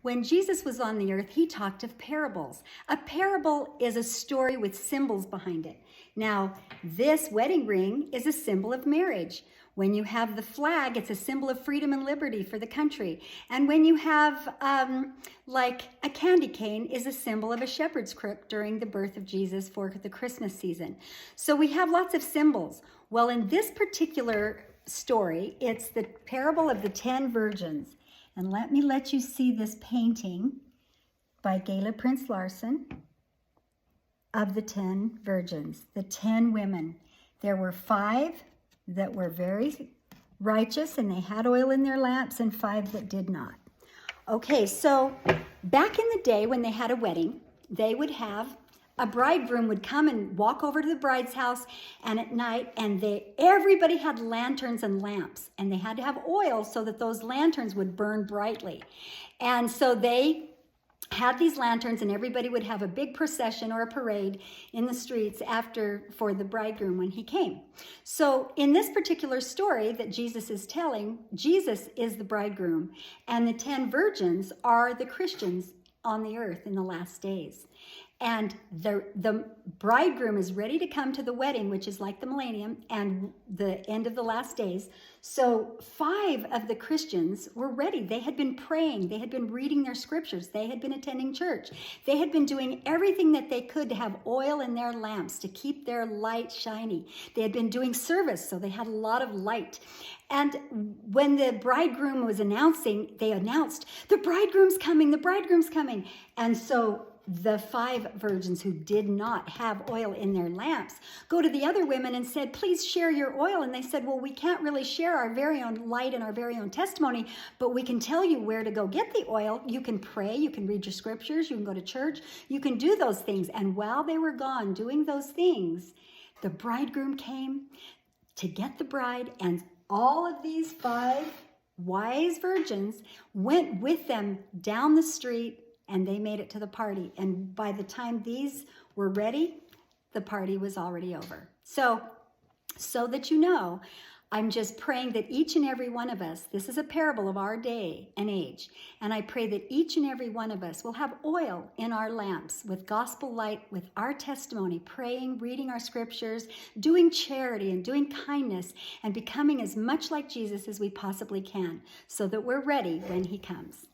When Jesus was on the earth, he talked of parables. A parable is a story with symbols behind it. Now, this wedding ring is a symbol of marriage. When you have the flag, it's a symbol of freedom and liberty for the country. And when you have, like a candy cane is a symbol of a shepherd's crook during the birth of Jesus for the Christmas season. So we have lots of symbols. Well, in this particular story, it's the parable of the 10 virgins. And let me let you see this painting by Gayla Prince Larson of the 10 virgins, the 10 women. There were 5 that were very righteous and they had oil in their lamps, and 5 that did not. Okay, so back in the day when they had a wedding, they would have a bridegroom would come and walk over to the bride's house, and at night, and everybody had lanterns and lamps, and they had to have oil so that those lanterns would burn brightly. And so they had these lanterns, and everybody would have a big procession or a parade in the streets for the bridegroom when he came. So in this particular story that Jesus is telling, Jesus is the bridegroom, and the 10 virgins are the Christians on the earth in the last days. And the bridegroom is ready to come to the wedding, which is like the millennium and the end of the last days. So 5 of the Christians were ready. They had been praying. They had been reading their scriptures. They had been attending church. They had been doing everything that they could to have oil in their lamps, to keep their light shiny. They had been doing service, so they had a lot of light. And when the bridegroom was announcing, they announced, "The bridegroom's coming, the bridegroom's coming." And so the 5 virgins who did not have oil in their lamps go to the other women and said, "Please share your oil." And they said, "Well, we can't really share our very own light and our very own testimony, but we can tell you where to go get the oil. You can pray, you can read your scriptures, you can go to church, you can do those things." And while they were gone doing those things, the bridegroom came to get the bride, and all of these 5 wise virgins went with them down the street, and they made it to the party. And by the time these were ready, the party was already over. So that you know, I'm just praying that each and every one of us, this is a parable of our day and age, and I pray that each and every one of us will have oil in our lamps with gospel light, with our testimony, praying, reading our scriptures, doing charity and doing kindness, and becoming as much like Jesus as we possibly can, so that we're ready when he comes.